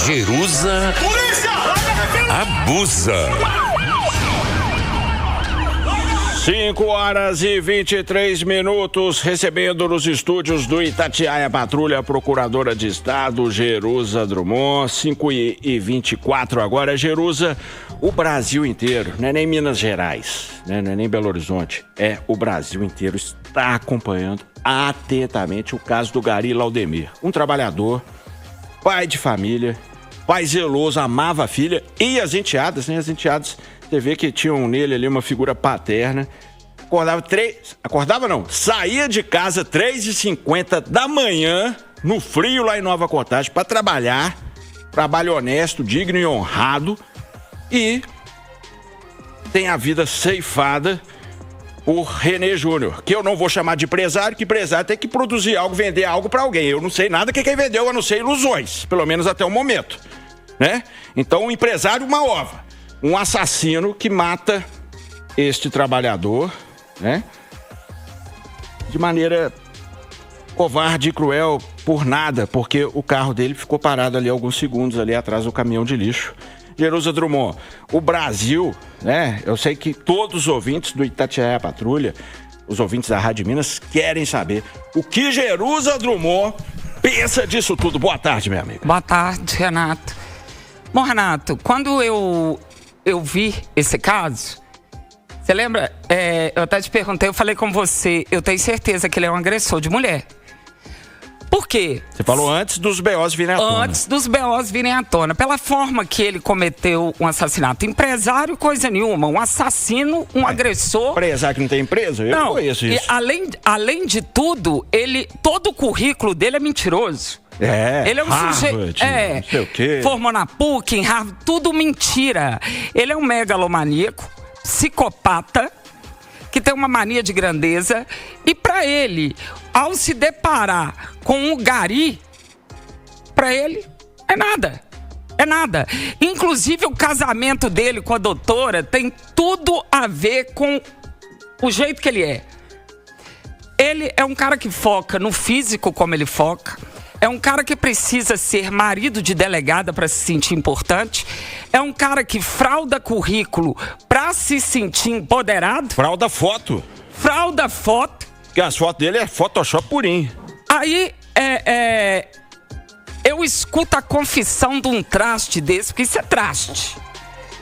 Jerusa abusa. 5h23, recebendo nos estúdios do Itatiaia Patrulha a Procuradora de Estado, Jerusa Drummond. 5h24 agora. Jerusa, o Brasil inteiro, não é nem Minas Gerais, né? Não é nem Belo Horizonte, é o Brasil inteiro está acompanhando atentamente o caso do Gari Laudemir. Um trabalhador, pai de família, pai zeloso, amava a filha e as enteadas, né? As enteadas, você vê que tinham nele ali uma figura paterna. Saía de casa 3h50 da manhã, no frio lá em Nova Contagem, para trabalhar. Trabalho honesto, digno e honrado. E tem a vida ceifada por René Júnior, que eu não vou chamar de empresário, que empresário tem que produzir algo, vender algo para alguém. Eu não sei nada que quem vendeu, a não ser ilusões, pelo menos até o momento, né? Então, um empresário, uma ova. Um assassino que mata este trabalhador, né? De maneira covarde e cruel, por nada, porque o carro dele ficou parado ali alguns segundos ali atrás do caminhão de lixo. Jerusa Drummond, o Brasil, né? Eu sei que todos os ouvintes do Itatiaia Patrulha, os ouvintes da Rádio Minas, querem saber o que Jerusa Drummond pensa disso tudo. Boa tarde, meu amigo. Boa tarde, Renato. Bom, Renato, quando eu vi esse caso, você lembra? Eu até te perguntei, eu falei com você, eu tenho certeza que ele é um agressor de mulher. Por quê? Você falou antes dos BOs virem à tona. Antes dos BOs virem à tona. Pela forma que ele cometeu um assassinato. Empresário, coisa nenhuma. Um assassino, um agressor. Empresário que não tem empresa? Eu não conheço isso. Além de tudo, todo o currículo dele é mentiroso. Ele é um Harvard, sujeito. não sei o quê. Formou na PUC, em Harvard, tudo mentira. Ele é um megalomaníaco, psicopata, que tem uma mania de grandeza, e para ele, ao se deparar com o Gari, para ele é nada. É nada. Inclusive o casamento dele com a doutora tem tudo a ver com o jeito que ele é. Ele é um cara que foca no físico como ele foca. É um cara que precisa ser marido de delegada para se sentir importante. É um cara que frauda currículo para se sentir empoderado. Frauda foto. Porque as fotos dele é Photoshop purinho. Aí, eu escuto a confissão de um traste desse, porque isso é traste.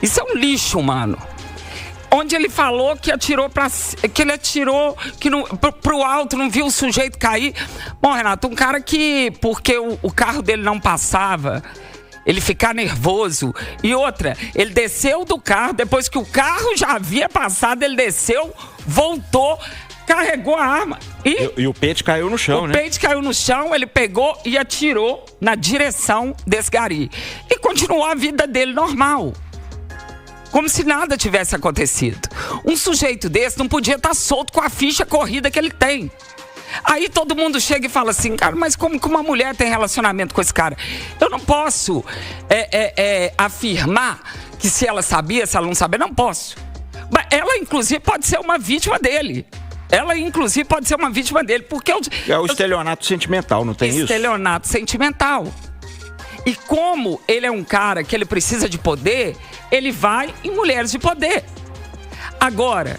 Isso é um lixo, mano. Onde ele falou que ele atirou pro alto, não viu o sujeito cair. Bom, Renato, um cara que, porque o carro dele não passava, ele ficar nervoso. E outra, ele desceu do carro, depois que o carro já havia passado, ele desceu, voltou, carregou a arma. E o pente caiu no chão, né? O pente caiu no chão, ele pegou e atirou na direção desse Gari. E continuou a vida dele normal. Como se nada tivesse acontecido. Um sujeito desse não podia estar solto com a ficha corrida que ele tem. Aí todo mundo chega e fala assim, cara, mas como que uma mulher tem relacionamento com esse cara? Eu não posso afirmar que se ela sabia, se ela não sabia, não posso. Mas ela, inclusive, pode ser uma vítima dele. Porque é o estelionato sentimental, não tem isso? Estelionato sentimental. E como ele é um cara que ele precisa de poder, ele vai em mulheres de poder. Agora,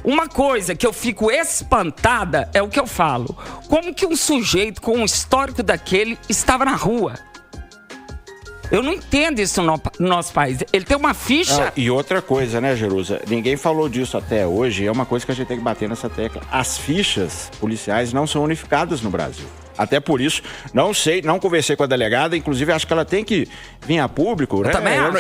uma coisa que eu fico espantada é o que eu falo. Como que um sujeito com um histórico daquele estava na rua? Eu não entendo isso no nosso país. Ele tem uma ficha... E outra coisa, né, Jerusa? Ninguém falou disso até hoje. É uma coisa que a gente tem que bater nessa tecla. As fichas policiais não são unificadas no Brasil. Até por isso, não sei, não conversei com a delegada, inclusive acho que ela tem que vir a público, né?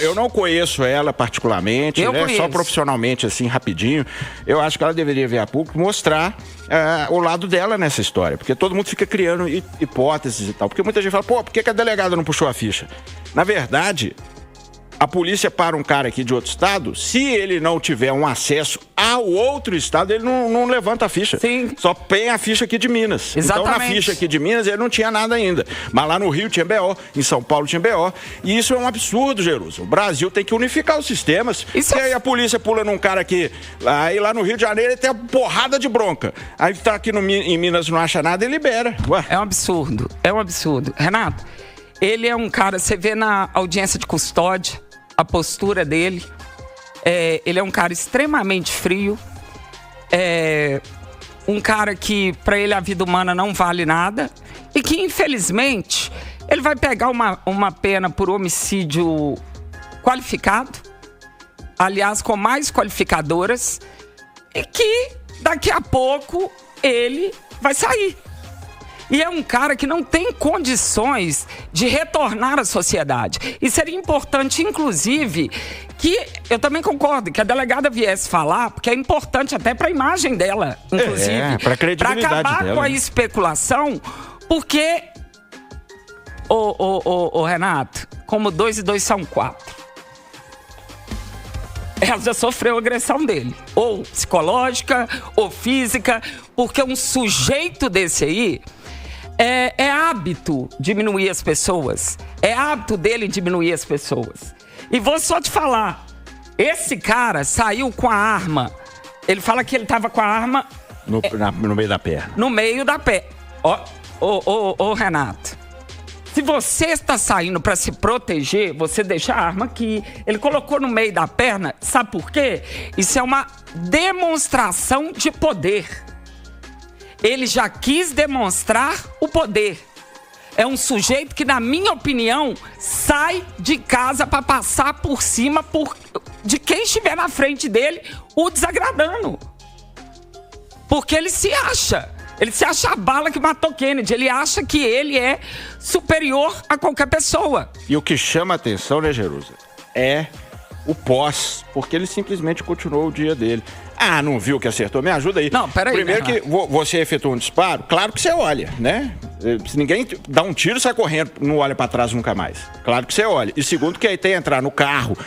Eu não conheço ela particularmente, né? Só profissionalmente, assim, rapidinho. Eu acho que ela deveria vir a público mostrar o lado dela nessa história, porque todo mundo fica criando hipóteses e tal. Porque muita gente fala, por que a delegada não puxou a ficha? Na verdade, a polícia para um cara aqui de outro estado, se ele não tiver um acesso ao outro estado, ele não levanta a ficha. Sim. Só tem a ficha aqui de Minas. Exatamente. Então, na ficha aqui de Minas, ele não tinha nada ainda. Mas lá no Rio tinha BO, em São Paulo tinha BO. E isso é um absurdo, Jerusa. O Brasil tem que unificar os sistemas. E aí a polícia pula num cara aqui, aí lá no Rio de Janeiro ele tem uma porrada de bronca. Aí tá aqui em Minas não acha nada e libera. Ué. É um absurdo. Renato, Ele é um cara, você vê na audiência de custódia, a postura dele. Ele é um cara extremamente frio. Um cara que, para ele, a vida humana não vale nada. E que, infelizmente, ele vai pegar uma pena por homicídio qualificado. Aliás, com mais qualificadoras. E que, daqui a pouco, ele vai sair. E é um cara que não tem condições de retornar à sociedade. E seria importante, inclusive, que eu também concordo, que a delegada viesse falar, porque é importante até para a imagem dela, inclusive. Para a credibilidade dela. Para acabar com a especulação, porque, Renato, como 2 e 2 são 4. Ela já sofreu agressão dele, ou psicológica, ou física, porque um sujeito desse aí... É hábito diminuir as pessoas. É hábito dele diminuir as pessoas. E vou só te falar. Esse cara saiu com a arma. Ele fala que ele estava com a arma... No meio da perna. No meio da perna. Ô, Renato. Se você está saindo para se proteger, você deixa a arma aqui. Ele colocou no meio da perna. Sabe por quê? Isso é uma demonstração de poder. Ele já quis demonstrar o poder. É um sujeito que, na minha opinião, sai de casa para passar por cima de quem estiver na frente dele, o desagradando. Porque ele se acha. Ele se acha a bala que matou Kennedy. Ele acha que ele é superior a qualquer pessoa. E o que chama a atenção, né, Jerusa, é o pós, porque ele simplesmente continuou o dia dele. Ah, não viu que acertou? Me ajuda aí. Não, peraí. Primeiro que você efetua um disparo, claro que você olha, né? Se ninguém dá um tiro, sai correndo, não olha pra trás nunca mais. Claro que você olha. E segundo que aí tem entrar no carro,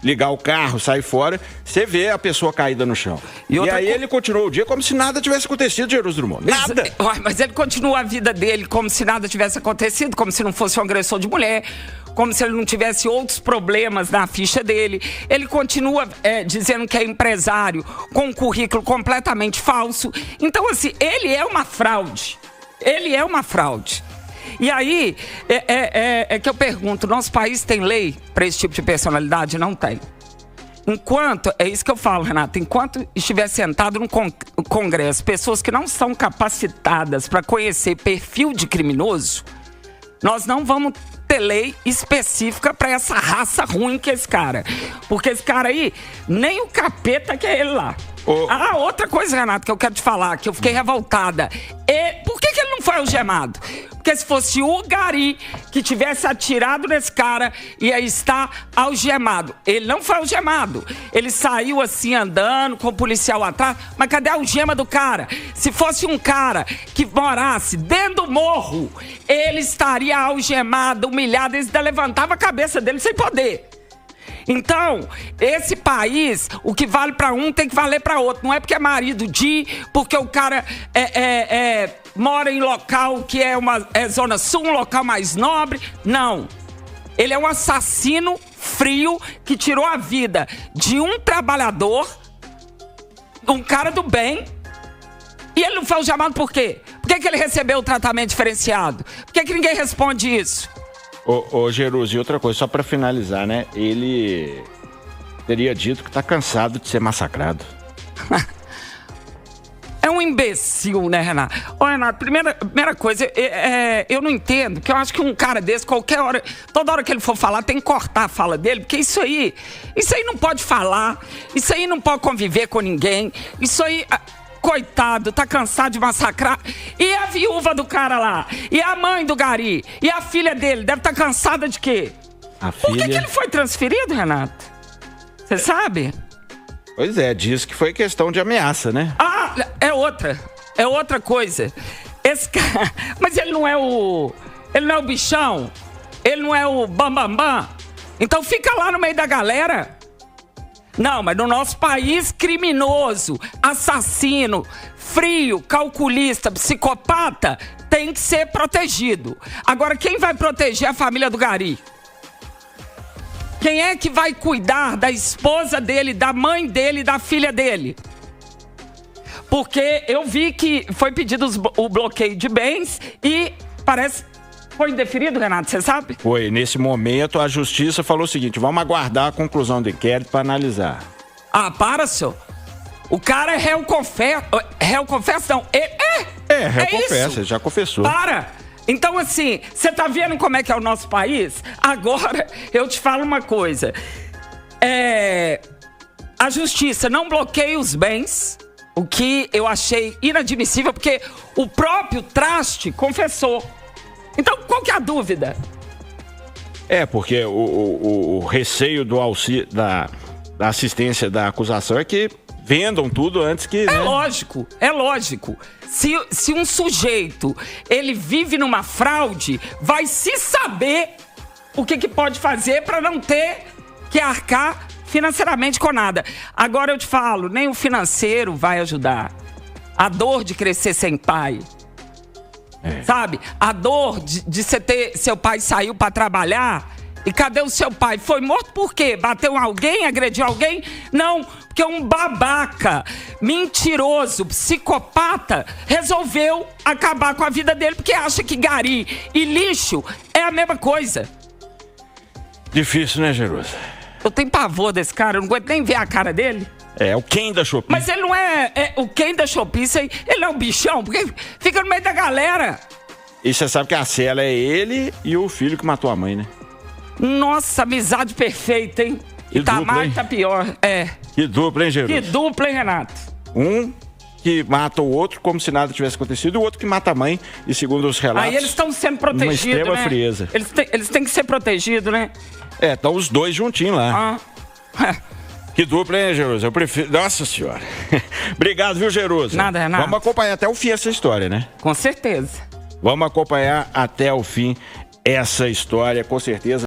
ligar o carro, sair fora, você vê a pessoa caída no chão. E aí ele continuou o dia como se nada tivesse acontecido, Jerusalém Drummond. Nada! Mas ele continua a vida dele como se nada tivesse acontecido, como se não fosse um agressor de mulher, como se ele não tivesse outros problemas na ficha dele. Ele continua dizendo que é empresário com um currículo completamente falso. Então, assim, ele é uma fraude. Ele é uma fraude. E aí, que eu pergunto, nosso país tem lei para esse tipo de personalidade? Não tem. Enquanto, é isso que eu falo, Renato, enquanto estiver sentado no Congresso, pessoas que não são capacitadas para conhecer perfil de criminoso, nós não vamos ter lei específica para essa raça ruim que é esse cara. Porque esse cara aí, nem o capeta que é ele lá. Outra coisa, Renato, que eu quero te falar, que eu fiquei revoltada. Por que ele não foi algemado? Porque se fosse o Gari que tivesse atirado nesse cara, ia estar algemado. Ele não foi algemado. Ele saiu assim andando com o policial atrás. Mas cadê a algema do cara? Se fosse um cara que morasse dentro do morro, ele estaria algemado, humilhado. Ele levantava a cabeça dele sem poder. Então, esse país, o que vale para um tem que valer para outro. Não é porque é marido porque o cara mora em local que é Zona Sul, um local mais nobre. Não. Ele é um assassino frio que tirou a vida de um trabalhador, um cara do bem. E ele não foi algemado por quê? Por que ele recebeu o tratamento diferenciado? Por que ninguém responde isso? Ô Jerusa, e outra coisa, só pra finalizar, né? Ele teria dito que tá cansado de ser massacrado. É um imbecil, né, Renato? Ô, Renato, primeira coisa, eu não entendo, que eu acho que um cara desse, qualquer hora, toda hora que ele for falar, tem que cortar a fala dele, porque isso aí não pode falar, isso aí não pode conviver com ninguém, isso aí... Coitado, tá cansado de massacrar. E a viúva do cara lá? E a mãe do Gari? E a filha dele? Deve estar cansada de quê? Por que ele foi transferido, Renato? Você sabe? Pois é, diz que foi questão de ameaça, né? É outra coisa. Esse cara... Mas ele não é o bichão? Ele não é o bambambam? Então fica lá no meio da galera... Não, mas no nosso país, criminoso, assassino, frio, calculista, psicopata, tem que ser protegido. Agora, quem vai proteger a família do Gari? Quem é que vai cuidar da esposa dele, da mãe dele, da filha dele? Porque eu vi que foi pedido o bloqueio de bens e parece Foi indeferido, Renato, você sabe? Foi. Nesse momento, a justiça falou o seguinte: vamos aguardar a conclusão do inquérito para analisar. Ah, para, senhor. O cara é réu confesso. Réu confesso, não. Réu confessa, ele já confessou. Para! Então, assim, você tá vendo como é que é o nosso país? Agora, eu te falo uma coisa. A justiça não bloqueia os bens, o que eu achei inadmissível, porque o próprio Traste confessou. Então, qual que é a dúvida? Porque o receio do auxílio, da assistência da acusação é que vendam tudo antes que... É lógico. Se um sujeito, ele vive numa fraude, vai se saber o que pode fazer para não ter que arcar financeiramente com nada. Agora eu te falo, nem o financeiro vai ajudar. A dor de crescer sem pai. Sabe? A dor de você ter... Seu pai saiu para trabalhar e cadê o seu pai? Foi morto por quê? Bateu em alguém? Agrediu alguém? Não, porque um babaca, mentiroso, psicopata resolveu acabar com a vida dele porque acha que gari e lixo é a mesma coisa. Difícil, né, Jerusa? Eu tenho pavor desse cara, eu não aguento nem ver a cara dele. É o Ken da Shopee. Mas ele não o Ken da Shopee, ele é um bichão, porque fica no meio da galera. E você sabe que a cela é ele e o filho que matou a mãe, né? Nossa, amizade perfeita, hein? Que tá dupla, mais, hein? tá pior. Que dupla, hein, Jerusa? Que dupla, hein, Renato? Um que mata o outro como se nada tivesse acontecido, e o outro que mata a mãe, e segundo os relatos... Aí eles estão sendo protegidos, uma extrema né? frieza. Eles têm que ser protegidos, né? Estão os dois juntinhos lá. Que dupla, hein, Jerusa? Eu prefiro... Nossa Senhora. Obrigado, viu, Jerusa? Nada, Renato. Vamos acompanhar até o fim essa história, né? Com certeza. Vamos acompanhar até o fim essa história, com certeza.